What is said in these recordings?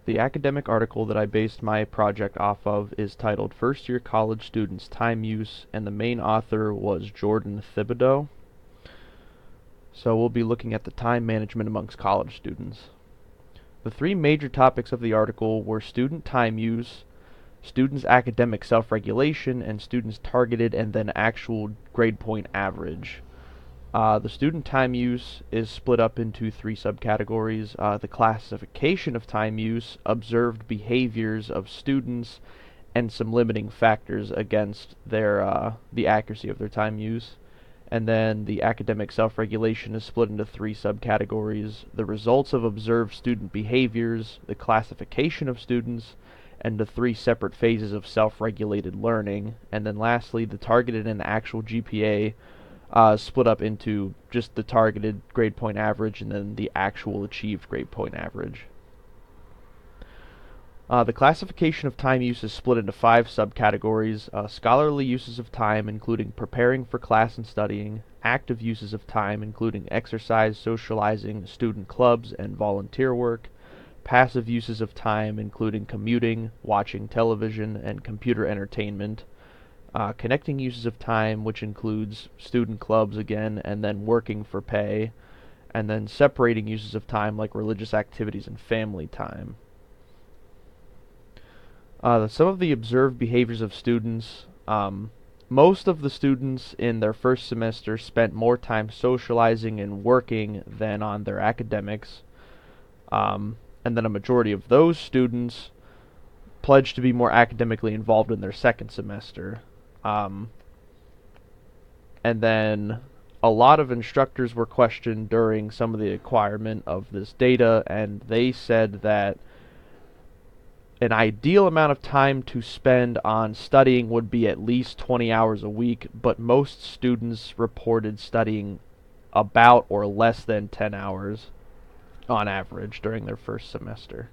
The academic article that I based my project off of is titled First Year College Students' Time Use, and the main author was Jordan Thibodeau. So we'll be looking at the time management amongst college students. The three major topics of the article were student time use, students' academic self-regulation, and students' targeted and then actual grade point average. The student time use is split up into three subcategories. The classification of time use, observed behaviors of students, and some limiting factors against the accuracy of their time use. And then the academic self-regulation is split into three subcategories: the results of observed student behaviors, the classification of students, and the three separate phases of self-regulated learning. And then lastly, the targeted and actual GPA, split up into just the targeted grade point average and then the actual achieved grade point average. The classification of time use is split into five subcategories: scholarly uses of time, including preparing for class and studying; active uses of time, including exercise, socializing, student clubs, and volunteer work; passive uses of time, including commuting, watching television, and computer entertainment; connecting uses of time, which includes student clubs again, and then working for pay; and then separating uses of time like religious activities and family time. Some of the observed behaviors of students. Most of the students in their first semester spent more time socializing and working than on their academics. And then a majority of those students pledged to be more academically involved in their second semester. And then a lot of instructors were questioned during some of the acquirement of this data, and they said that an ideal amount of time to spend on studying would be at least 20 hours a week, but most students reported studying about or less than 10 hours on average during their first semester.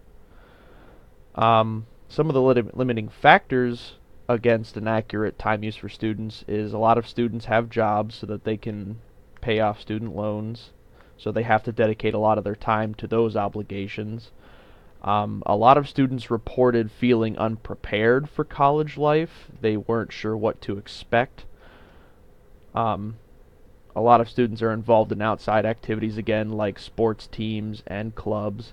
Some of the limiting factors against an accurate time use for students is a lot of students have jobs so that they can pay off student loans, so they have to dedicate a lot of their time to those obligations. A lot of students reported feeling unprepared for college life. They weren't sure what to expect. A lot of students are involved in outside activities again, like sports teams and clubs.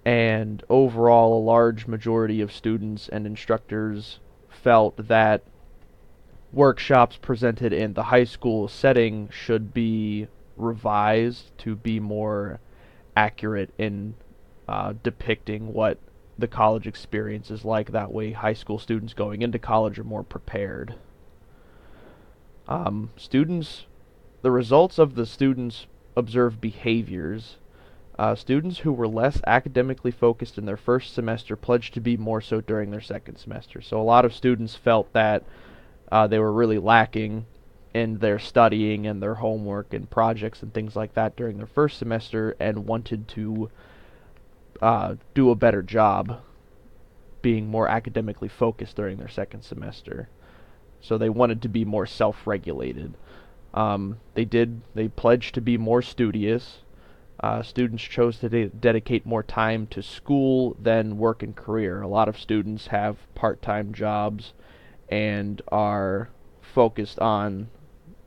And overall, a large majority of students and instructors felt that workshops presented in the high school setting should be revised to be more accurate in depicting what the college experience is like. That way, high school students going into college are more prepared. The results of the students' observed behaviors. Students who were less academically focused in their first semester pledged to be more so during their second semester. So a lot of students felt that they were really lacking in their studying and their homework and projects and things like that during their first semester, and wanted to do a better job being more academically focused during their second semester. So they wanted to be more self-regulated. They pledged to be more studious. Students chose to dedicate more time to school than work and career. A lot of students have part-time jobs and are focused on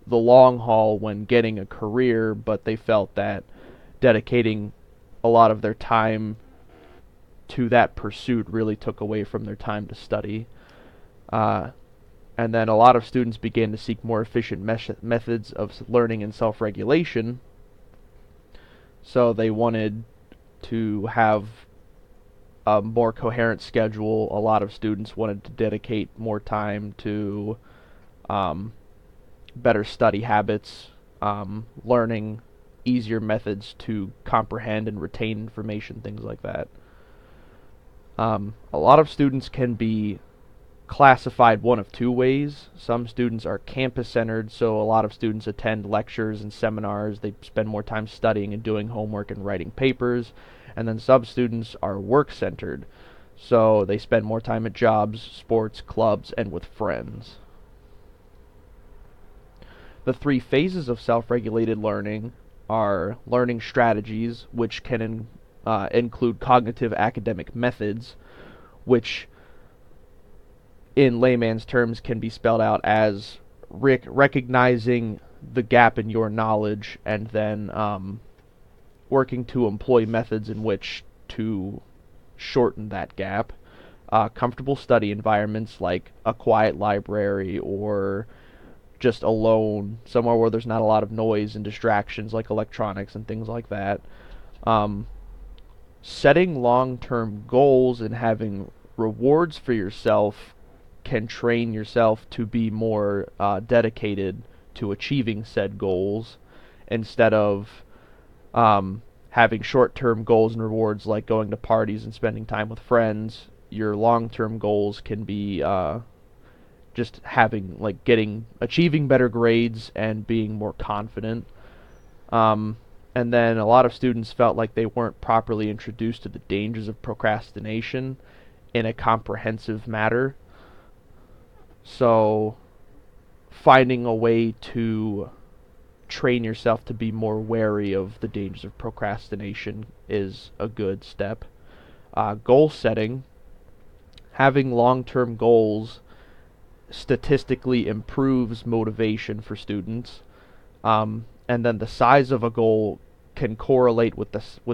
the long haul when getting a career, but they felt that dedicating a lot of their time to that pursuit really took away from their time to study. And then a lot of students began to seek more efficient methods of learning and self-regulation. So they wanted to have a more coherent schedule. A lot of students wanted to dedicate more time to better study habits, learning easier methods to comprehend and retain information, things like that. A lot of students can be classified one of two ways. Some students are campus-centered, so a lot of students attend lectures and seminars. They spend more time studying and doing homework and writing papers. And then some students are work-centered, so they spend more time at jobs, sports, clubs, and with friends. The three phases of self-regulated learning are learning strategies, which can include cognitive academic methods, which in layman's terms can be spelled out as recognizing the gap in your knowledge and then working to employ methods in which to shorten that gap. Comfortable study environments like a quiet library or just alone, somewhere where there's not a lot of noise and distractions like electronics and things like that. Um, Setting long-term goals and having rewards for yourself can train yourself to be more dedicated to achieving said goals instead of having short-term goals and rewards like going to parties and spending time with friends. Your long-term goals can be just having like achieving better grades and being more confident. Um, and then a lot of students felt like they weren't properly introduced to the dangers of procrastination in a comprehensive manner. So finding a way to train yourself to be more wary of the dangers of procrastination is a good step. Goal setting, having long-term goals statistically improves motivation for students. And then the size of a goal can correlate with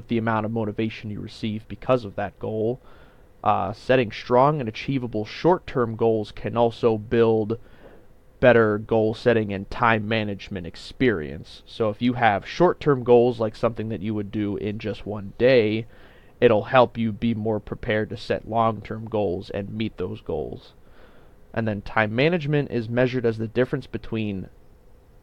the amount of motivation you receive because of that goal. Setting strong and achievable short-term goals can also build better goal setting and time management experience. So if you have short-term goals like something that you would do in just one day, it'll help you be more prepared to set long-term goals and meet those goals. And then time management is measured as the difference between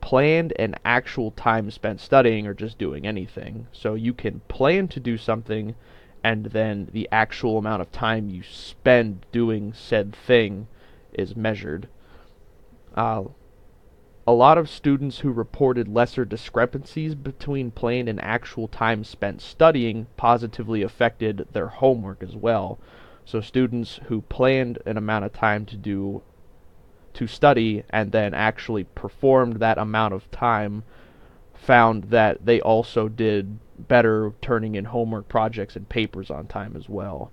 planned and actual time spent studying or just doing anything. So you can plan to do something and then the actual amount of time you spend doing said thing is measured. A lot of students who reported lesser discrepancies between planned and actual time spent studying positively affected their homework as well. So students who planned an amount of time to study and then actually performed that amount of time found that they also did better turning in homework projects and papers on time as well.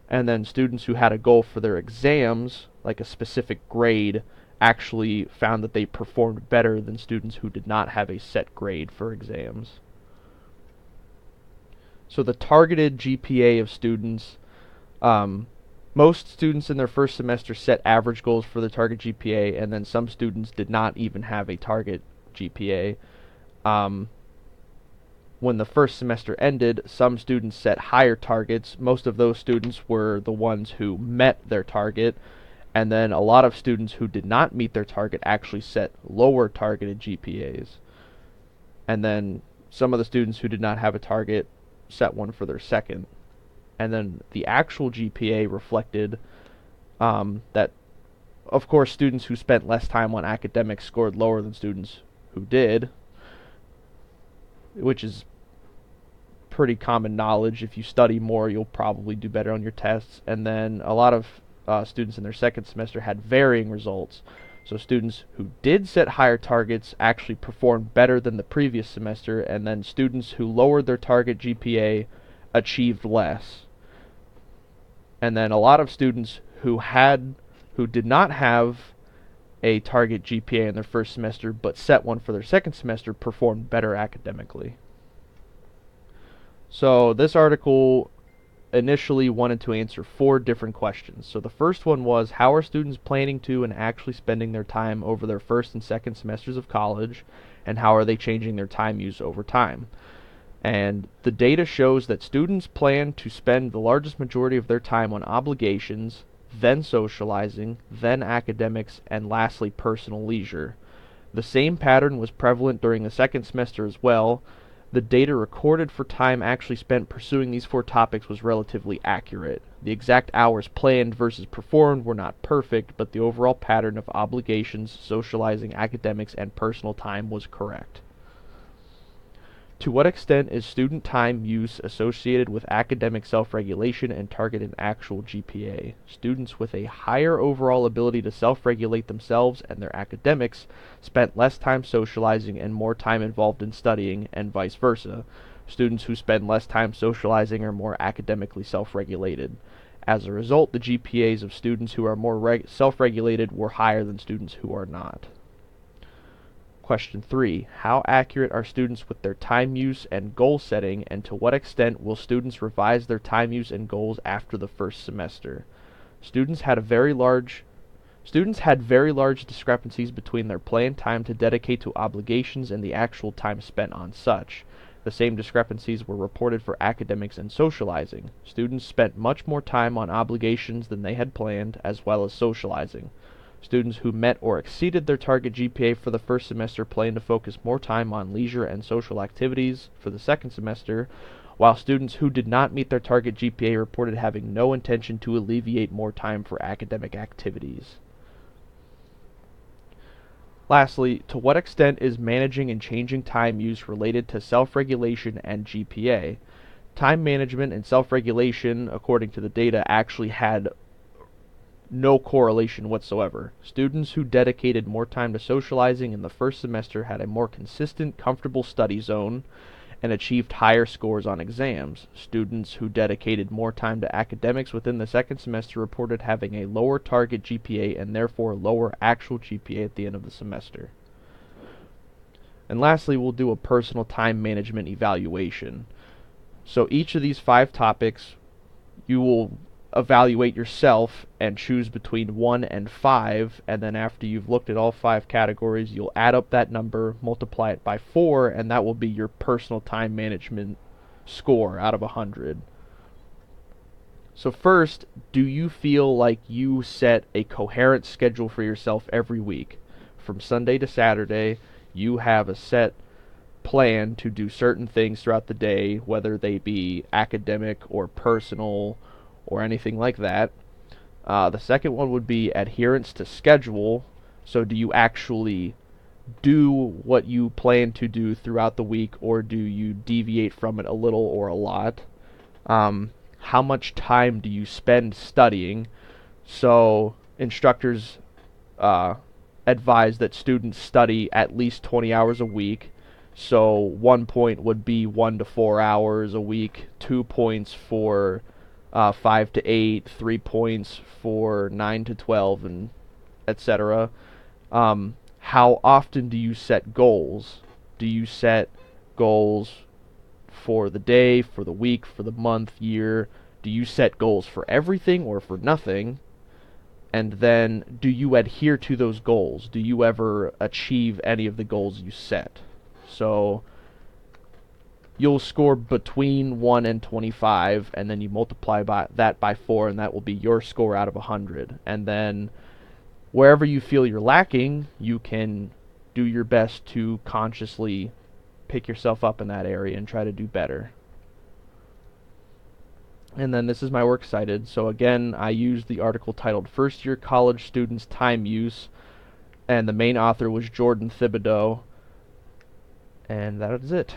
And then students who had a goal for their exams, like a specific grade, actually found that they performed better than students who did not have a set grade for exams. So the targeted GPA of students, most students in their first semester set average goals for their target GPA, and then some students did not even have a target GPA. When the first semester ended, some students set higher targets. Most of those students were the ones who met their target, and then a lot of students who did not meet their target actually set lower targeted GPAs. And then some of the students who did not have a target set one for their second. And then the actual GPA reflected that, of course, students who spent less time on academics scored lower than students who did, which is pretty common knowledge. If you study more, you'll probably do better on your tests. And then a lot of students in their second semester had varying results. So students who did set higher targets actually performed better than the previous semester, and then students who lowered their target GPA achieved less. And then a lot of students who did not have a target GPA in their first semester but set one for their second semester performed better academically. So this article initially wanted to answer 4 different questions. So the first one was, how are students planning to and actually spending their time over their first and second semesters of college, and how are they changing their time use over time? And the data shows that students plan to spend the largest majority of their time on obligations, then socializing, then academics, and lastly personal leisure. The same pattern was prevalent during the second semester as well. The data recorded for time actually spent pursuing these 4 topics was relatively accurate. The exact hours planned versus performed were not perfect, but the overall pattern of obligations, socializing, academics, and personal time was correct. To what extent is student time use associated with academic self-regulation and targeted actual GPA? Students with a higher overall ability to self-regulate themselves and their academics spent less time socializing and more time involved in studying, and vice versa. Students who spend less time socializing are more academically self-regulated. As a result, the GPAs of students who are more self-regulated were higher than students who are not. Question 3. How accurate are students with their time use and goal setting, and to what extent will students revise their time use and goals after the first semester? Students had very large discrepancies between their planned time to dedicate to obligations and the actual time spent on such. The same discrepancies were reported for academics and socializing. Students spent much more time on obligations than they had planned, as well as socializing. Students who met or exceeded their target GPA for the first semester planned to focus more time on leisure and social activities for the second semester, while students who did not meet their target GPA reported having no intention to alleviate more time for academic activities. Lastly, to what extent is managing and changing time use related to self-regulation and GPA? Time management and self-regulation, according to the data, actually had no correlation whatsoever. Students who dedicated more time to socializing in the first semester had a more consistent, comfortable study zone and achieved higher scores on exams. Students who dedicated more time to academics within the second semester reported having a lower target GPA and therefore lower actual GPA at the end of the semester. And lastly, we'll do a personal time management evaluation. So each of these 5 topics, you will evaluate yourself and choose between 1 and 5, and then after you've looked at all 5 categories, you'll add up that number, multiply it by 4, and that will be your personal time management score out of 100. So first, do you feel like you set a coherent schedule for yourself every week? From Sunday to Saturday, you have a set plan to do certain things throughout the day, whether they be academic or personal or anything like that. The second one would be adherence to schedule. So do you actually do what you plan to do throughout the week, or do you deviate from it a little or a lot? How much time do you spend studying? So instructors advise that students study at least 20 hours a week. So 1 point would be 1 to 4 hours a week, 2 points for 5 to 8, 3 points for 9 to 12, and etc. How often do you set goals? Do you set goals for the day, for the week, for the month, year? Do you set goals for everything or for nothing? And then, do you adhere to those goals? Do you ever achieve any of the goals you set? So you'll score between 1 and 25, and then you multiply that by 4, and that will be your score out of 100. And then wherever you feel you're lacking, you can do your best to consciously pick yourself up in that area and try to do better. And then this is my works cited. So again, I used the article titled First Year College Students' Time Use, and the main author was Jordan Thibodeau. And that is it.